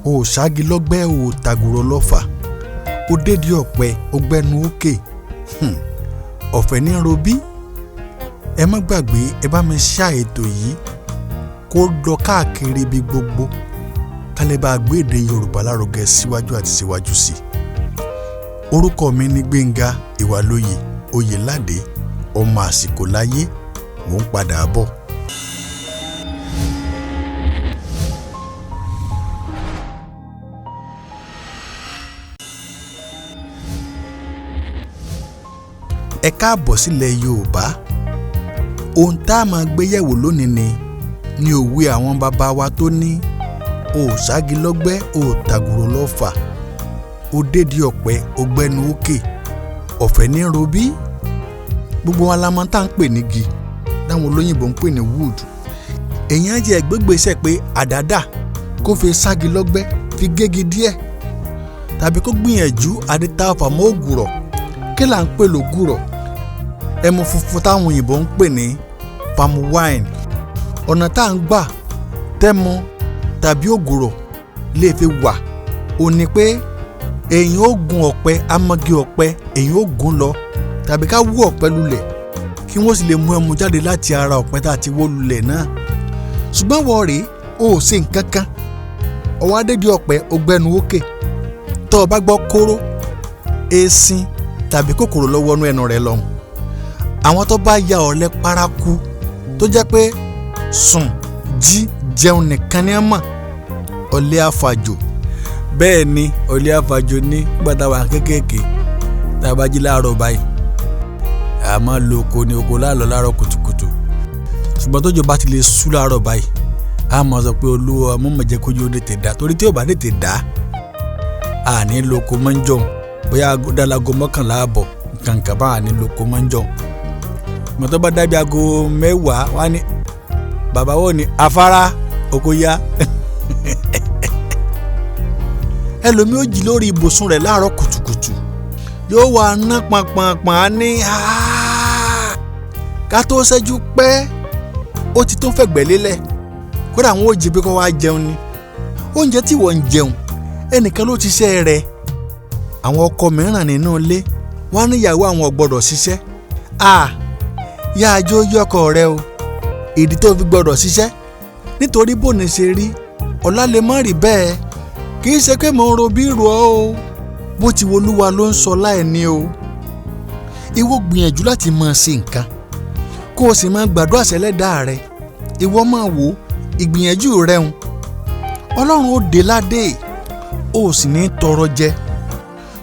Oò Sági lọ́gbẹ́ Oò Tàkùrọ Lọ fà. Ó dédìí ọ̀pẹ ó gbẹ́nu òkè. Ọ̀fẹ́ ní robí. Ẹ má gbàgbé ẹ bá mi ṣá ètò yìí kó lọ káàkiri ibi gbogbo ká lè bá gbé èdè Yorùbá lárugẹ síwájú àti síwájú sí i. Orúkọ mi ní Gbenga Iwaloye Oyelade ọmọ Asikolaye. Mò ń padà bọ̀. Ẹ káàbọ̀ sílẹ̀ Yorùbá. Ohun tá a máa gbé yẹ̀wò lónìí ni òwe àwọn bàbá wa tó ní Oò Sági lọ́gbẹ́ Oò Tàkùrọ Lọ fà. Ó dédìí ọ̀pẹ ó gbẹ́nu òkè. Ọ̀fẹ́ ní robí. Gbogbo wa la mọ̀ tá à ń pè ní igi táwọn olóyìnbó ń pè ní wood. Èèyàn jẹ́ gbégbèsè pé àdádà kó fi sági lọ́gbẹ́ fi gégi díẹ̀ tàbí kó gbìyànjú àdìta ọ̀fàmọ́ ògùrọ̀. Kí là ń pè lògùrọ̀? Ẹmu funfun táwọn òyìnbó ń pè ní palm wine. Ọ̀nà tá à ń gbà tẹ́mu tàbí ògùrọ̀ lè fi wà ó ní pé èyàn ó gun ọ̀pẹ amagi ọ̀pẹ èyàn ó gun lọ tàbí ká wú ọ̀pẹ lulẹ̀ kí wọ́n sì lè mú ẹmu jáde láti ara ọ̀pẹ tá a ti wó lulẹ̀ náà. Ṣùgbọ́n wọ́n rèé ó ṣe nǹkan kan ọwọ́ adédìí ọ̀pẹ ó gbẹ́nu òkè. Tọ́ ọ bá gbọ́ kóró esin tàbí kòkòrò lọ́wọ́ inú ẹnu rẹ̀ lọ́hùn. Àwọn tó bá ya ọ̀lẹ paraku tó jẹ́ pé sùn jí jẹun nìkan ni ẹ mọ̀ ọ̀lẹ àfàjò. Bẹ́ẹ̀ ni ọ̀lẹ àfàjò ní gbàtà wà kékèké tá a bá jí láàárọ̀ báyìí. A máa lo oko ní oko láàlọ́ láàárọ̀ kùtùkùtù. Ṣùgbọ́n tójò bá ti lè sú láàárọ̀ báyìí a máa sọ pé olúwa mọ̀mọ́ jẹ́ kójú ó tètè dá torí tí ò bá tètè dá a ní lo oko mọ́ ń jọun bóyá dalago 11 àbọ̀ nǹkan bá a ní lo oko mọ́ ń jọun. Mọ̀tọ́ bá dábí aago 10 wá ní bàbá wò ní afárá oko yá. Ẹlòmí ó jí lórí ibùsùn rẹ̀ láàárọ̀ kùtùkùtù yóò wá ná pàpàpà ní ká tó ṣẹ́jú pẹ́ ó ti tó fẹ̀gbẹ́ lélẹ̀. Kódà àwọn ó jí pé kó wá jẹun ni. Oúnjẹ tí wọ́n ń jẹun ẹnìkan ló ti ṣẹ́ rẹ̀. Àwọn ọkọ mìíràn nínú ilé wọ́n á níyàwó àwọn ò gbọ́dọ̀ ṣiṣẹ́. Yá ajó yọkọ rẹ o. Ìdí tó fi gbọ́dọ̀ ṣiṣẹ́ nítorí bóni ṣe rí ọ̀la lè má rí bẹ́ẹ̀. Kì í ṣe pé mò ń ro bí ro ọ́ o. Bó ti wolúwa ló ń sọ láìní o. Ìwọ gbìyànjú láti máa ṣe nǹkan kó o sì máa gbàdúrà sẹ́lẹ́dàá rẹ. Ìwọ máa wò ìgbìyànjú rẹ ń Ọlọ́run ó dé ládé o sì ní tọrọ jẹ.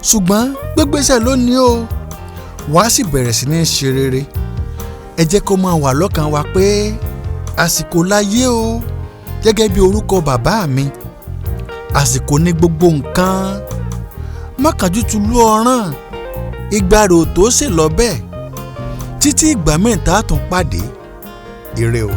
Ṣùgbọ́n gbégbésẹ̀ lónìí o wàá sì bẹ̀rẹ̀ sí ní ṣe rere. Ẹ jẹ́ kó máa wà lọ́kàn wa pé Asikolaye o gẹ́gẹ́ bí orúkọ bàbá mi. Àsìkò ní gbogbo nǹkan. Mọ́kànjú tu lú ọ̀ràn. Ìgbà rẹ̀ ò tó ṣe lọ bẹ́ẹ̀. Títí ìgbà mẹ́ta tún pàdé. Ire o.